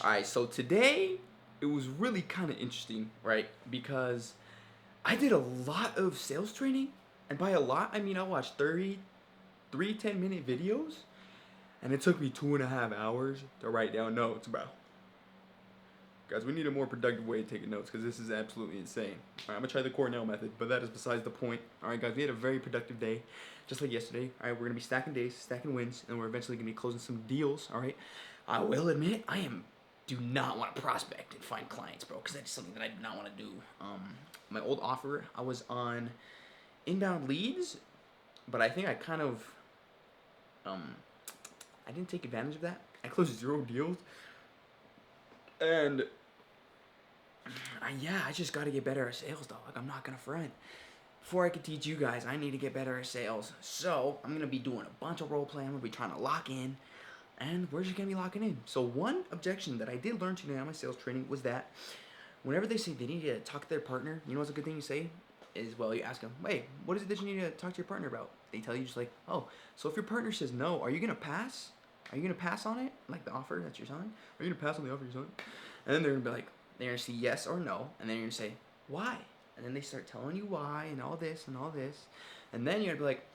Alright, so today it was really kind of interesting, right? Because I did a lot of sales training, and by a lot, I mean I watched 33 10-minute videos, and it took me 2.5 hours to write down notes, bro. Guys, we need a more productive way of taking notes because this is absolutely insane. Alright, I'm gonna try the Cornell method, but that is besides the point. Alright, guys, we had a very productive day, just like yesterday. Alright, we're gonna be stacking days, stacking wins, and we're eventually gonna be closing some deals. Alright, I will admit, do not want to prospect and find clients, bro, because that's something that I do not want to do. My old offer, I was on inbound leads, but I think I kind of, I didn't take advantage of that. I closed 0 deals, and I just got to get better at sales, dog. I'm not gonna front. Before I can teach you guys, I need to get better at sales. So I'm gonna be doing a bunch of role play. I'm gonna be trying to lock in, and we're just gonna be locking in. So one objection that I did learn today on my sales training was that whenever they say they need to talk to their partner, you know what's a good thing to say? Is, well, you ask them, wait, what is it that you need to talk to your partner about? They tell you just like, oh, so if your partner says no, are you gonna pass? Are you gonna pass on it? Like the offer that you're selling? Are you gonna pass on the offer you're selling? And then they're gonna be like, they're gonna say yes or no, and then you're gonna say, why? And then they start telling you why and all this and all this. And then you're gonna be like,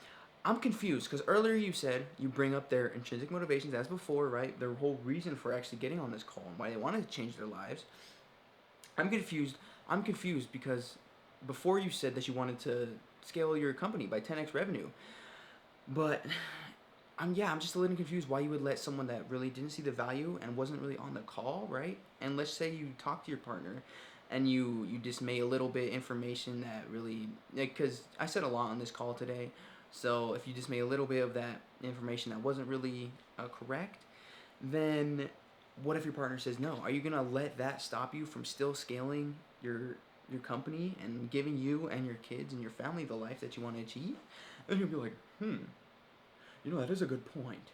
I'm confused because earlier you said you bring up their intrinsic motivations as before, right? Their whole reason for actually getting on this call and why they wanted to change their lives. I'm confused. I'm confused because before you said that you wanted to scale your company by 10x revenue. But I'm just a little confused why you would let someone that really didn't see the value and wasn't really on the call, right? And let's say you talk to your partner and you just made a little bit information that really, because I said a lot on this call today, so if you just made a little bit of that information that wasn't really correct, then what if your partner says no? Are you gonna let that stop you from still scaling your company and giving you and your kids and your family the life that you want to achieve? And you'll be like, that is a good point.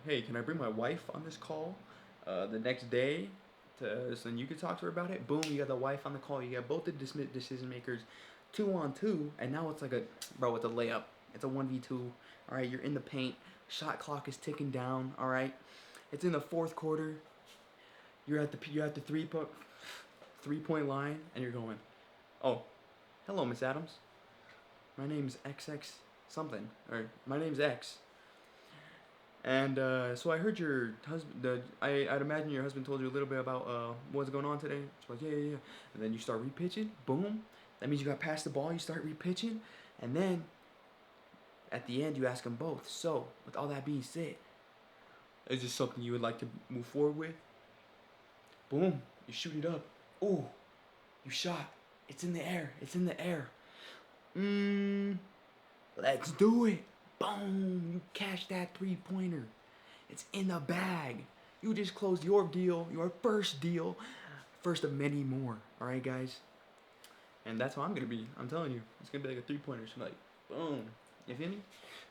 Hey, can I bring my wife on this call the next day so then you can talk to her about it? Boom, you got the wife on the call. You got both the decision makers, 2-on-2, and now it's like it's a layup. It's a 1v2. All right, you're in the paint. Shot clock is ticking down. All right, it's in the fourth quarter. You're at the 3-point line, and you're going, oh, hello, Miss Adams. My name's XX something, or my name's X. And so I heard your husband. I'd imagine your husband told you a little bit about what's going on today. It's like yeah. And then you start repitching. Boom. That means you got past the ball. You start repitching, and then at the end you ask them both. So with all that being said, is this something you would like to move forward with? Boom. You shoot it up. Ooh, you shot. It's in the air. It's in the air. Let's do it. Boom. You cash that 3-pointer. It's in the bag. You just closed your deal, your first deal, first of many more. All right, guys? And that's how I'm going to be. I'm telling you. It's going to be like a 3-pointer. So like, boom. You feel me?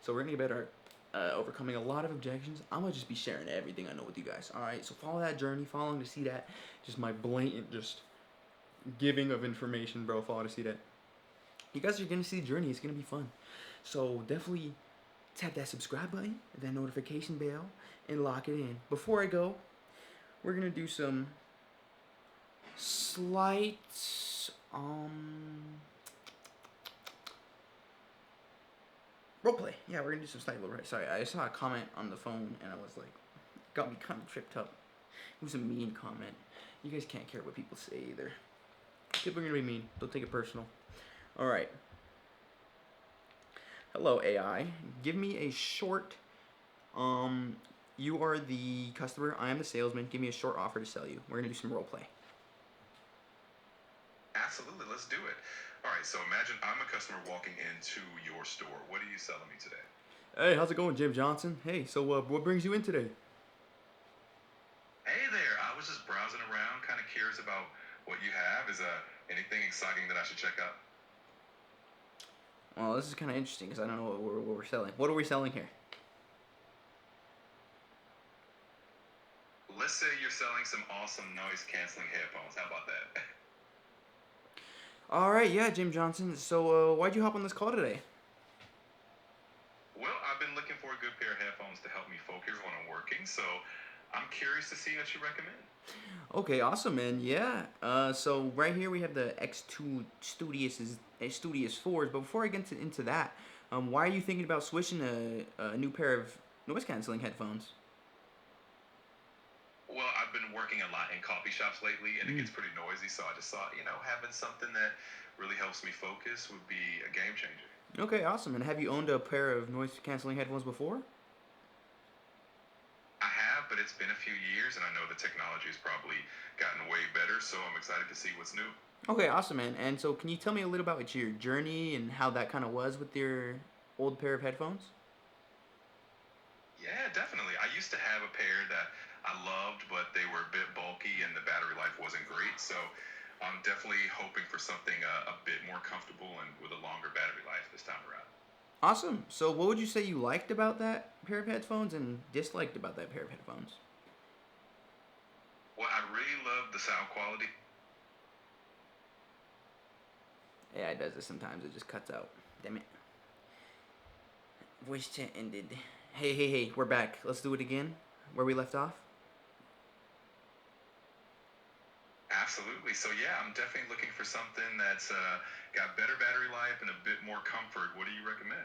So we're going to get better at overcoming a lot of objections. I'm going to just be sharing everything I know with you guys. All right? So follow that journey. Follow to see that. Just my blatant just giving of information, bro. Follow to see that. You guys are going to see the journey. It's going to be fun. So definitely tap that subscribe button, that notification bell, and lock it in. Before I go, we're going to do some slight roleplay. Yeah, we're going to do some slight roleplay. Sorry, I saw a comment on the phone, and I was like, got me kind of tripped up. It was a mean comment. You guys can't care what people say either. People are going to be mean. Don't take it personal. All right. Hello, AI. Give me a short, you are the customer, I am the salesman. Give me a short offer to sell you. We're going to do some role play. Absolutely, let's do it. All right, so imagine I'm a customer walking into your store. What are you selling me today? Hey, how's it going, Jim Johnson? Hey, so what brings you in today? Hey there, I was just browsing around, kind of curious about what you have. Is anything exciting that I should check out? Well, this is kind of interesting because I don't know what we're selling. What are we selling here? Let's say you're selling some awesome noise-canceling headphones. How about that? All right, yeah, Jim Johnson. So why'd you hop on this call today? Well, I've been looking for a good pair of headphones to help me focus when I'm working, so I'm curious to see what you recommend. Okay, awesome, man. Yeah. So right here we have the X2 Studious fours. But before I get into that, why are you thinking about switching a new pair of noise canceling headphones? Well, I've been working a lot in coffee shops lately, and it Mm. gets pretty noisy. So I just thought, having something that really helps me focus would be a game changer. Okay, awesome. And have you owned a pair of noise canceling headphones before? I have, but it's been a few years, and I know the technology has probably gotten way better. So I'm excited to see what's new. Okay, awesome, man. And so, can you tell me a little about your journey and how that kind of was with your old pair of headphones? Yeah, definitely. I used to have a pair that I loved, but they were a bit bulky, and the battery life wasn't great. So I'm definitely hoping for something a bit more comfortable and with a longer battery life this time around. Awesome. So, what would you say you liked about that pair of headphones and disliked about that pair of headphones? Well, I really love the sound quality. Yeah, it does this sometimes. It just cuts out. Damn it. Voice chat ended. Hey, hey, hey. We're back. Let's do it again. Where we left off. Absolutely. So yeah, I'm definitely looking for something that's got better battery life and a bit more comfort. What do you recommend?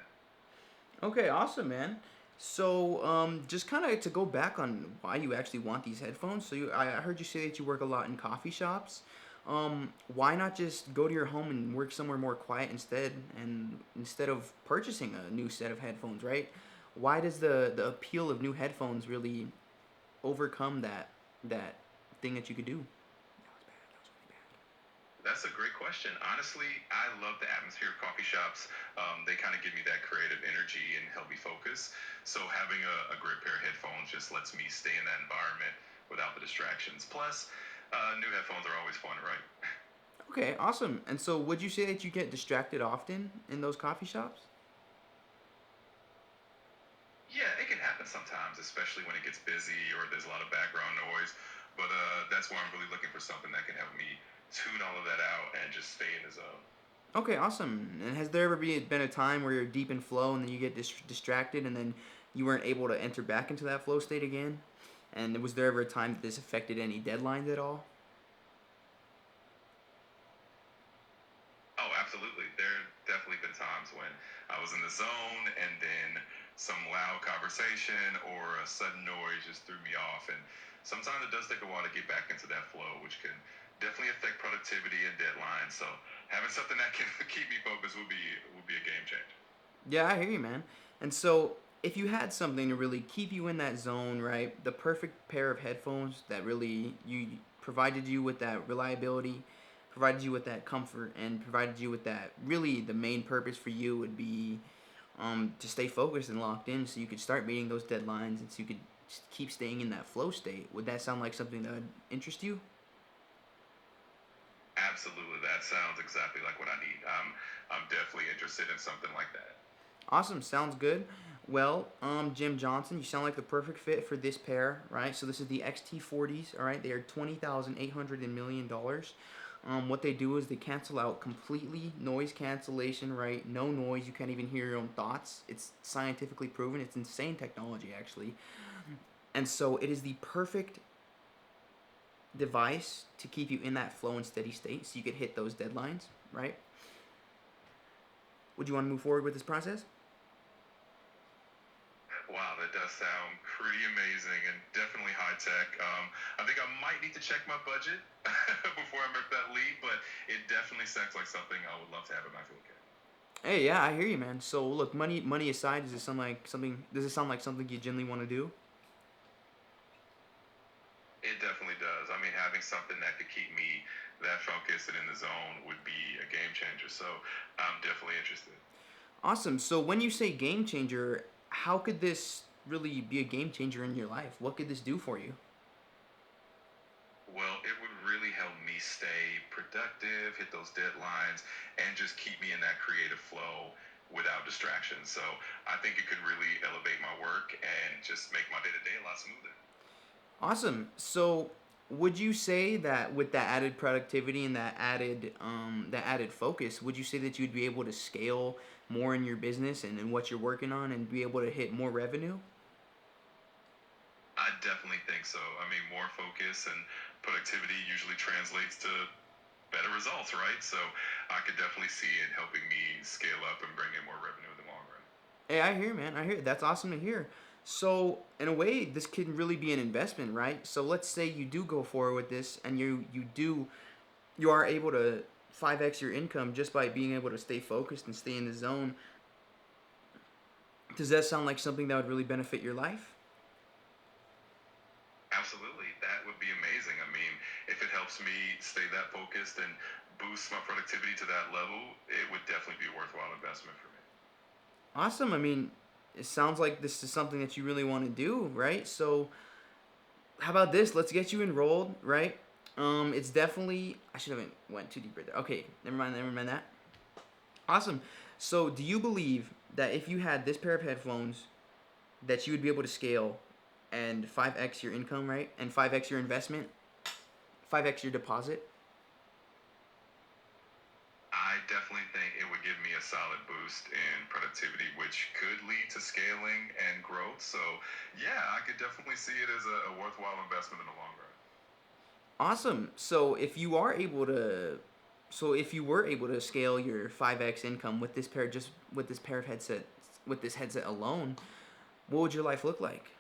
Okay, awesome, man. So, just kind of to go back on why you actually want these headphones. So, I heard you say that you work a lot in coffee shops. Why not just go to your home and work somewhere more quiet instead, and instead of purchasing a new set of headphones, right? Why does the appeal of new headphones really overcome that thing that you could do? That was bad. That was really That's a great question. Honestly, I love the atmosphere of coffee shops. They kind of give me that creative energy and help me focus. So having a great pair of headphones just lets me stay in that environment without the distractions. Plus, new headphones are always fun, right? bad. Okay, awesome. And so, would you say that you get distracted often in those coffee shops? Yeah, it can happen sometimes, especially when it gets busy or there's a lot of background noise. But that's why I'm really looking for something that can help me tune all of that out and just stay in the zone. Okay, awesome. And has there ever been a time where you're deep in flow and then you get distracted and then you weren't able to enter back into that flow state again? And was there ever a time that this affected any deadlines at all? Oh, absolutely. There have definitely been times when I was in the zone and then some loud conversation or a sudden noise just threw me off. And sometimes it does take a while to get back into that flow, which can definitely affect productivity and deadlines. So having something that can keep me focused would be a game changer. Yeah, I hear you, man. And so, if you had something to really keep you in that zone, right? The perfect pair of headphones that really you provided you with that reliability, provided you with that comfort, and provided you with that really the main purpose for you would be to stay focused and locked in so you could start meeting those deadlines and so you could keep staying in that flow state. Would that sound like something that would interest you? Absolutely. That sounds exactly like what I need. I'm definitely interested in something like that. Awesome, sounds good. Well, Jim Johnson, you sound like the perfect fit for this pair, right? So this is the XT40s, all right? They are 20,800 million dollars. What they do is they cancel out completely noise cancellation, right? No noise, you can't even hear your own thoughts. It's scientifically proven. It's insane technology, actually. And so it is the perfect device to keep you in that flow and steady state so you could hit those deadlines, right? Would you want to move forward with this process? Wow, that does sound pretty amazing and definitely high tech. I think I might need to check my budget before I make that leap, but it definitely sounds like something I would love to have in my toolkit. Hey, yeah, I hear you, man. So, look, money aside, does this sound like something? Does it sound like something you genuinely want to do? It definitely does. I mean, having something that could keep me that focused and in the zone would be a game changer. So I'm definitely interested. Awesome. So, when you say game changer, how could this really be a game changer in your life? What could this do for you? Well, it would really help me stay productive, hit those deadlines, and just keep me in that creative flow without distractions. So I think it could really elevate my work and just make my day to day a lot smoother. Awesome. So, would you say that with that added productivity and that added focus, would you say that you'd be able to scale more in your business and in what you're working on and be able to hit more revenue? I definitely think so. I mean, more focus and productivity usually translates to better results, right? So I could definitely see it helping me scale up and bring in more revenue in the long run. Hey, I hear, man. I hear. That's awesome to hear. So, in a way, this can really be an investment, right? So, let's say you do go forward with this, and you are able to 5x your income just by being able to stay focused and stay in the zone. Does that sound like something that would really benefit your life? Absolutely. That would be amazing. I mean, if it helps me stay that focused and boost my productivity to that level, it would definitely be a worthwhile investment for me. Awesome. I mean, it sounds like this is something that you really want to do, right? So, how about this? Let's get you enrolled, right? It's definitely I should have went too deep right there. Okay, never mind that. Awesome. So, do you believe that if you had this pair of headphones, that you would be able to scale and 5x your income, right? And 5x your investment, 5x your deposit? I definitely think it would give me a solid boost in productivity, which could lead to scaling and growth. So, yeah, I could definitely see it as a worthwhile investment in the long run. Awesome. So if you were able to scale your 5x income with this pair just with this pair of headsets with this headset alone, what would your life look like?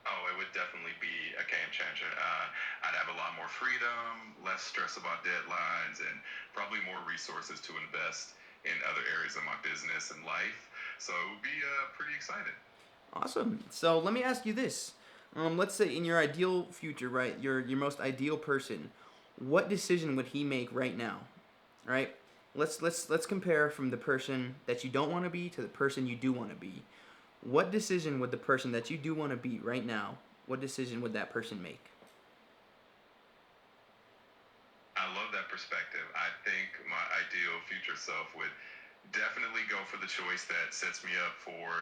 Oh, it would definitely be a game changer. I'd have a lot more freedom, less stress about deadlines, and probably more resources to invest in other areas of my business and life. So it would be pretty exciting. Awesome. So let me ask you this. Let's say in your ideal future, right? Your most ideal person, what decision would he make right now? Right? Let's compare from the person that you don't want to be to the person you do want to be. What decision would the person that you do want to be right now? What decision would that person make? I love that perspective. I think my ideal future self would definitely go for the choice that sets me up for